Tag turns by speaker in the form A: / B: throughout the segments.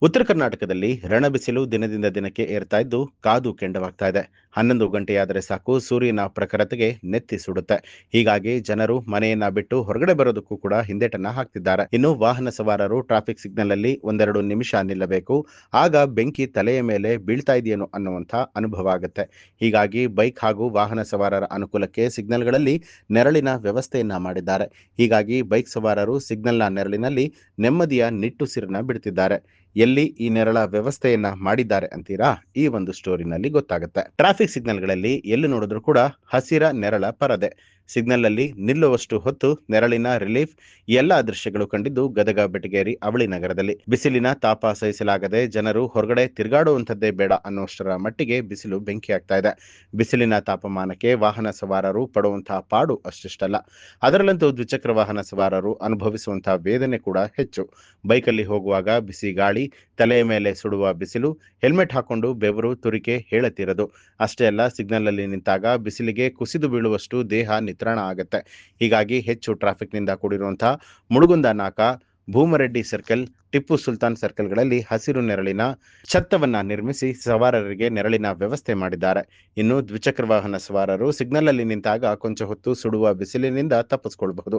A: ಉತ್ತರ ಕರ್ನಾಟಕದಲ್ಲಿ ರಣಬಿಸಿಲು ದಿನದಿಂದ ದಿನಕ್ಕೆ ಏರ್ತಾ ಇದ್ದು ಕಾದು ಕೆಂಡವಾಗ್ತಾ ಇದೆ. 11 ಗಂಟೆಯಾದರೆ ಸಾಕು ಸೂರ್ಯನ ಪ್ರಖರತೆಗೆ ನೆತ್ತಿ ಸುಡುತ್ತೆ. ಹೀಗಾಗಿ ಜನರು ಮನೆಯನ್ನ ಬಿಟ್ಟು ಹೊರಗಡೆ ಬರೋದಕ್ಕೂ ಕೂಡ ಹಿಂದೇಟನ್ನ ಹಾಕ್ತಿದ್ದಾರೆ. ಇನ್ನು ವಾಹನ ಸವಾರರು ಟ್ರಾಫಿಕ್ ಸಿಗ್ನಲ್ ಅಲ್ಲಿ ಒಂದೆರಡು ನಿಮಿಷ ನಿಲ್ಲಬೇಕು. ಆಗ ಬೆಂಕಿ ತಲೆಯ ಮೇಲೆ ಬೀಳ್ತಾ ಇದೆಯೇನೋ ಅನ್ನುವಂಥ ಅನುಭವ ಆಗುತ್ತೆ. ಹೀಗಾಗಿ ಬೈಕ್ ಹಾಗೂ ವಾಹನ ಸವಾರರ ಅನುಕೂಲಕ್ಕೆ ಸಿಗ್ನಲ್ಗಳಲ್ಲಿ ನೆರಳಿನ ವ್ಯವಸ್ಥೆಯನ್ನ ಮಾಡಿದ್ದಾರೆ. ಹೀಗಾಗಿ ಬೈಕ್ ಸವಾರರು ಸಿಗ್ನಲ್ನ ನೆರಳಿನಲ್ಲಿ ನೆಮ್ಮದಿಯ ನಿಟ್ಟುಸಿರನ್ನ ಬಿಡ್ತಿದ್ದಾರೆ. ಎಲ್ಲಿ ಈ ನೆರಳ ವ್ಯವಸ್ಥೆಯನ್ನ ಮಾಡಿದ್ದಾರೆ ಅಂತೀರಾ? ಈ ಒಂದು ಸ್ಟೋರಿನಲ್ಲಿ ಗೊತ್ತಾಗುತ್ತೆ. ಟ್ರಾಫಿಕ್ ಸಿಗ್ನಲ್ಗಳಲ್ಲಿ ಎಲ್ಲಿ ನೋಡಿದ್ರು ಕೂಡ ಹಸಿರ ನೆರಳ ಪರದೆ. ಸಿಗ್ನಲ್ ಅಲ್ಲಿ ನಿಲ್ಲುವಷ್ಟು ಹೊತ್ತು ನೆರಳಿನ ರಿಲೀಫ್ ಎಲ್ಲಾ ದೃಶ್ಯಗಳು ಕಂಡಿದ್ದು ಗದಗ ಬೆಟಗೇರಿ ಅವಳಿ ನಗರದಲ್ಲಿ. ಬಿಸಿಲಿನ ತಾಪ ಸಹಿಸಲಾಗದೆ ಜನರು ಹೊರಗಡೆ ತಿರುಗಾಡುವಂಥದ್ದೇ ಬೇಡ ಅನ್ನುವಷ್ಟರ ಮಟ್ಟಿಗೆ ಬಿಸಿಲು ಬೆಂಕಿ ಆಗ್ತಾ ಇದೆ. ಬಿಸಿಲಿನ ತಾಪಮಾನಕ್ಕೆ ವಾಹನ ಸವಾರರು ಪಡುವಂತಹ ಪಾಡು ಅಷ್ಟಿಷ್ಟಲ್ಲ. ಅದರಲ್ಲಂತೂ ದ್ವಿಚಕ್ರ ವಾಹನ ಸವಾರರು ಅನುಭವಿಸುವಂತಹ ವೇದನೆ ಕೂಡ ಹೆಚ್ಚು. ಬೈಕಲ್ಲಿ ಹೋಗುವಾಗ ಬಿಸಿ ಗಾಳಿ, ತಲೆಯ ಮೇಲೆ ಸುಡುವ ಬಿಸಿಲು, ಹೆಲ್ಮೆಟ್ ಹಾಕೊಂಡು ಬೆವರು ತುರಿಕೆ ಹೇಳತಿರದು. ಅಷ್ಟೇ ಅಲ್ಲ, ಸಿಗ್ನಲ್ ಅಲ್ಲಿ ನಿಂತಾಗ ಬಿಸಿಲಿಗೆ ಕುಸಿದು ಬೀಳುವಷ್ಟು ದೇಹ ನಿತ್ರಾಣ ಆಗುತ್ತೆ. ಹೀಗಾಗಿ ಹೆಚ್ಚು ಟ್ರಾಫಿಕ್ ನಿಂದ ಕೂಡಿರುವಂತಹ ಮುಳುಗುಂದ ನಾಕ, ಭೂಮರೆಡ್ಡಿ ಸರ್ಕಲ್, ಟಿಪ್ಪು ಸುಲ್ತಾನ್ ಸರ್ಕಲ್ಗಳಲ್ಲಿ ಹಸಿರು ನೆರಳಿನ ಛತ್ತವನ್ನ ನಿರ್ಮಿಸಿ ಸವಾರರಿಗೆ ನೆರಳಿನ ವ್ಯವಸ್ಥೆ ಮಾಡಿದ್ದಾರೆ. ಇನ್ನು ದ್ವಿಚಕ್ರ ವಾಹನ ಸವಾರರು ಸಿಗ್ನಲ್ ಅಲ್ಲಿ ನಿಂತಾಗ ಕೊಂಚ ಹೊತ್ತು ಸುಡುವ ಬಿಸಿಲಿನಿಂದ ತಪ್ಪಿಸಿಕೊಳ್ಳಬಹುದು.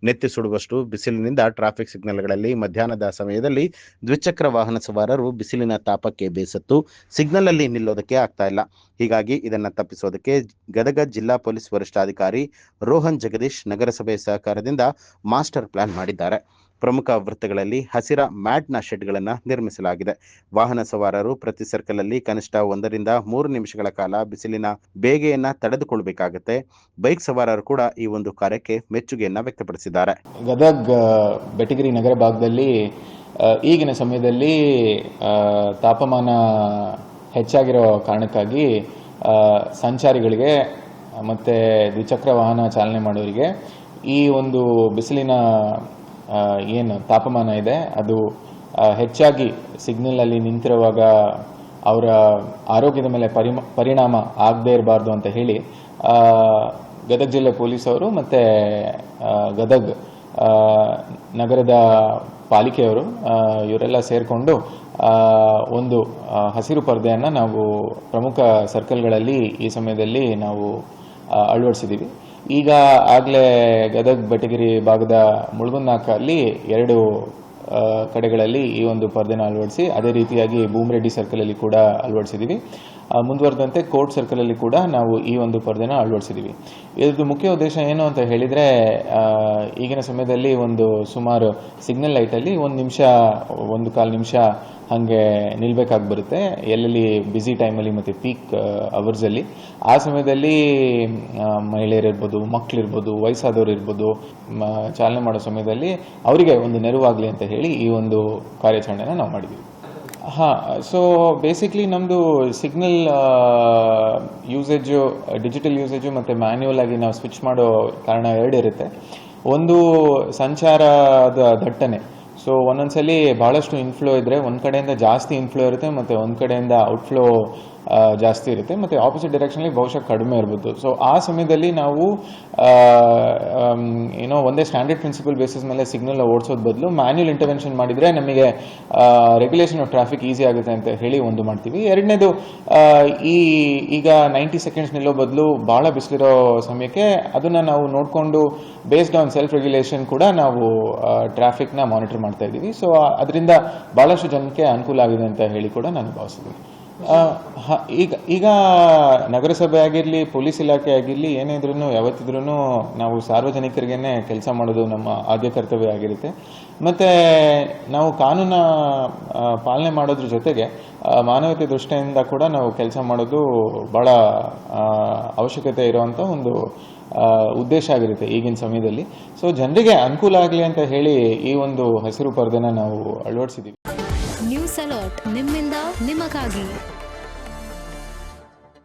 A: ನೆತ್ತಿ ಸುಡುವಷ್ಟು ಬಿಸಿಲಿನಿಂದ ಟ್ರಾಫಿಕ್ ಸಿಗ್ನಲ್ಗಳಲ್ಲಿ ಮಧ್ಯಾಹ್ನದ ಸಮಯದಲ್ಲಿ ದ್ವಿಚಕ್ರ ವಾಹನ ಸವಾರರು ಬಿಸಿಲಿನ ತಾಪಕ್ಕೆ ಬೇಸತ್ತು ಸಿಗ್ನಲ್ ಅಲ್ಲಿ ನಿಲ್ಲೋದಕ್ಕೆ ಆಗ್ತಾ ಇಲ್ಲ. ಹೀಗಾಗಿ ಇದನ್ನ ತಪ್ಪಿಸೋದಕ್ಕೆ ಗದಗ ಜಿಲ್ಲಾ ಪೊಲೀಸ್ ವರಿಷ್ಠಾಧಿಕಾರಿ ರೋಹನ್ ಜಗದೀಶ್ ನಗರಸಭೆ ಸಹಕಾರದಿಂದ ಮಾಸ್ಟರ್ ಪ್ಲಾನ್ ಮಾಡಿದ್ದಾರೆ. ಪ್ರಮುಖ ವೃತ್ತಗಳಲ್ಲಿ ಹಸಿರ ಮ್ಯಾಟ್ನ ಶೆಡ್ಗಳನ್ನು ನಿರ್ಮಿಸಲಾಗಿದೆ. ವಾಹನ ಸವಾರರು ಪ್ರತಿ ಸರ್ಕಲ್ ಅಲ್ಲಿ ಕನಿಷ್ಠ 1 ರಿಂದ 3 ನಿಮಿಷಗಳ ಕಾಲ ಬಿಸಿಲಿನ ಬೇಗೆಯನ್ನ ತಡೆದುಕೊಳ್ಳಬೇಕಾಗುತ್ತೆ. ಬೈಕ್ ಸವಾರರು ಕೂಡ ಈ ಒಂದು ಕಾರ್ಯಕ್ಕೆ ಮೆಚ್ಚುಗೆಯನ್ನ ವ್ಯಕ್ತಪಡಿಸಿದ್ದಾರೆ.
B: ಗದಗ್ ಬೆಟಗೇರಿ ನಗರ ಭಾಗದಲ್ಲಿ ಈಗಿನ ಸಮಯದಲ್ಲಿ ತಾಪಮಾನ ಹೆಚ್ಚಾಗಿರೋ ಕಾರಣಕ್ಕಾಗಿ ಸಂಚಾರಿಗಳಿಗೆ ಮತ್ತು ದ್ವಿಚಕ್ರ ವಾಹನ ಚಾಲನೆ ಮಾಡೋರಿಗೆ ಈ ಒಂದು ಬಿಸಿಲಿನ ಏನು ತಾಪಮಾನ ಇದೆ ಅದು ಹೆಚ್ಚಾಗಿ ಸಿಗ್ನಲಲ್ಲಿ ನಿಂತಿರುವಾಗ ಅವರ ಆರೋಗ್ಯದ ಮೇಲೆ ಪರಿಣಾಮ ಆಗದೇ ಇರಬಾರ್ದು ಅಂತ ಹೇಳಿ ಗದಗ ಜಿಲ್ಲೆ ಪೊಲೀಸವರು ಮತ್ತು ಗದಗ್ ನಗರದ ಪಾಲಿಕೆಯವರು ಇವರೆಲ್ಲ ಸೇರಿಕೊಂಡು ಒಂದು ಹಸಿರು ಪರದೆಯನ್ನು ನಾವು ಪ್ರಮುಖ ಸರ್ಕಲ್ಗಳಲ್ಲಿ ಈ ಸಮಯದಲ್ಲಿ ನಾವು ಅಳವಡಿಸಿದ್ದೀವಿ. ಈಗ ಆಗಲೇ ಗದಗ್ ಬೆಟಗೇರಿ ಭಾಗದ ಮುಳುಗುಂದನಾಕ ಅಲ್ಲಿ 2 ಕಡೆಗಳಲ್ಲಿ ಈ ಒಂದು ಪರದೆನ ಅಳವಡಿಸಿ, ಅದೇ ರೀತಿಯಾಗಿ ಭೂಮರೆಡ್ಡಿ ಸರ್ಕಲಲ್ಲಿ ಕೂಡ ಅಳವಡಿಸಿದ್ದೀವಿ. ಮುಂದುವರೆದಂತೆ ಕೋರ್ಟ್ ಸರ್ಕಲಲ್ಲಿ ಕೂಡ ನಾವು ಈ ಒಂದು ಪರದೆನ ಅಳವಡಿಸಿದ್ದೀವಿ. ಇದ್ರದ್ದು ಮುಖ್ಯ ಉದ್ದೇಶ ಏನು ಅಂತ ಹೇಳಿದರೆ, ಈಗಿನ ಸಮಯದಲ್ಲಿ ಒಂದು ಸುಮಾರು ಸಿಗ್ನಲ್ ಲೈಟಲ್ಲಿ 1.25 ನಿಮಿಷ ಹಾಗೆ ನಿಲ್ಬೇಕಾಗಿ ಬರುತ್ತೆ, ಎಲ್ಲೆಲ್ಲಿ ಬ್ಯುಸಿ ಟೈಮಲ್ಲಿ ಮತ್ತು ಪೀಕ್ ಅವರ್ಸಲ್ಲಿ. ಆ ಸಮಯದಲ್ಲಿ ಮಹಿಳೆಯರಿರ್ಬೋದು, ಮಕ್ಕಳಿರ್ಬೋದು, ವಯಸ್ಸಾದವರು ಇರ್ಬೋದು, ಚಾಲನೆ ಮಾಡೋ ಸಮಯದಲ್ಲಿ ಅವರಿಗೆ ಒಂದು ನೆರವಾಗಲಿ ಅಂತ ಹೇಳಿ ಈ ಒಂದು ಕಾರ್ಯಾಚರಣೆನ ನಾವು ಮಾಡಿದ್ದೀವಿ. ಸೊ ಬೇಸಿಕ್ಲಿ ನಮ್ಮದು ಸಿಗ್ನಲ್ ಯೂಸೇಜು, ಡಿಜಿಟಲ್ ಯೂಸೇಜು ಮತ್ತು ಮ್ಯಾನ್ಯುವಲ್ ಆಗಿ ನಾವು ಸ್ವಿಚ್ ಮಾಡೋ ಕಾರಣ 2 ಇರುತ್ತೆ. ಒಂದು ಸಂಚಾರದ ದಟ್ಟಣೆ. ಸೊ ಒಂದೊಂದ್ಸಲಿ ಭಾಳಷ್ಟು ಇನ್ಫ್ಲೋ ಇದ್ದರೆ ಒಂದು ಕಡೆಯಿಂದ ಜಾಸ್ತಿ ಇನ್ಫ್ಲೋ ಇರುತ್ತೆ ಮತ್ತು ಒಂದು ಕಡೆಯಿಂದ ಔಟ್ಫ್ಲೋ ಜಾಸ್ತಿ ಇರುತ್ತೆ ಮತ್ತು ಆಪೋಸಿಟ್ ಡೈರೆಕ್ಷನಲ್ಲಿ ಬಹುಶಃ ಕಡಿಮೆ ಇರ್ಬೋದು. ಸೊ ಆ ಸಮಯದಲ್ಲಿ ನಾವು ಒಂದೇ ಸ್ಟ್ಯಾಂಡರ್ಡ್ ಪ್ರಿನ್ಸಿಪಲ್ ಬೇಸಿಸ್ ಮೇಲೆ ಸಿಗ್ನಲ್ ಓಡಿಸೋದು ಬದಲು ಮ್ಯಾನ್ಯುವಲ್ ಇಂಟರ್ವೆನ್ಷನ್ ಮಾಡಿದರೆ ನಮಗೆ ರೆಗ್ಯುಲೇಷನ್ ಆಫ್ ಟ್ರಾಫಿಕ್ ಈಸಿ ಆಗುತ್ತೆ ಅಂತ ಹೇಳಿ ಒಂದು ಮಾಡ್ತೀವಿ. ಎರಡನೇದು, ಈಗ 90 ಸೆಕೆಂಡ್ಸ್ ನಿಲ್ಲೋ ಬದಲು ಭಾಳ ಬಿಸಿಲಿರೋ ಸಮಯಕ್ಕೆ ಅದನ್ನು ನಾವು ನೋಡಿಕೊಂಡು ಬೇಸ್ಡ್ ಆನ್ ಸೆಲ್ಫ್ ರೆಗ್ಯುಲೇಷನ್ ಕೂಡ ನಾವು ಟ್ರಾಫಿಕ್ನ ಮಾನಿಟರ್ ಮಾಡ್ತಾ ಇದ್ದೀವಿ. ಸೊ ಅದರಿಂದ ಭಾಳಷ್ಟು ಜನಕ್ಕೆ ಅನುಕೂಲ ಆಗಿದೆ ಅಂತ ಹೇಳಿ ಕೂಡ ನಾನು ಭಾವಿಸಿದ್ದೀನಿ. ಈಗ ನಗರಸಭೆ ಆಗಿರಲಿ, ಪೊಲೀಸ್ ಇಲಾಖೆ ಆಗಿರಲಿ, ಏನೇ ಇದ್ರೂ ಯಾವತ್ತಿದ್ರೂ ನಾವು ಸಾರ್ವಜನಿಕರಿಗೇನೆ ಕೆಲಸ ಮಾಡೋದು ನಮ್ಮ ಆದ್ಯ ಕರ್ತವ್ಯ ಆಗಿರುತ್ತೆ. ಮತ್ತು ನಾವು ಕಾನೂನ ಪಾಲನೆ ಮಾಡೋದ್ರ ಜೊತೆಗೆ ಮಾನವೀಯತೆ ದೃಷ್ಟಿಯಿಂದ ಕೂಡ ನಾವು ಕೆಲಸ ಮಾಡೋದು ಭಾಳ ಅವಶ್ಯಕತೆ ಇರುವಂಥ ಒಂದು ಉದ್ದೇಶ ಆಗಿರುತ್ತೆ ಈಗಿನ ಸಮಯದಲ್ಲಿ. ಸೊ ಜನರಿಗೆ ಅನುಕೂಲ ಆಗಲಿ ಅಂತ ಹೇಳಿ ಈ ಒಂದು ಹಸಿರು ಪರದೆನ ನಾವು ಅಳವಡಿಸಿದ್ದೀವಿ.
C: ನ್ಯೂಸ್ ಅಲರ್ಟ್, ನಿಮ್ಮಿಂದ ನಿಮಗಾಗಿ.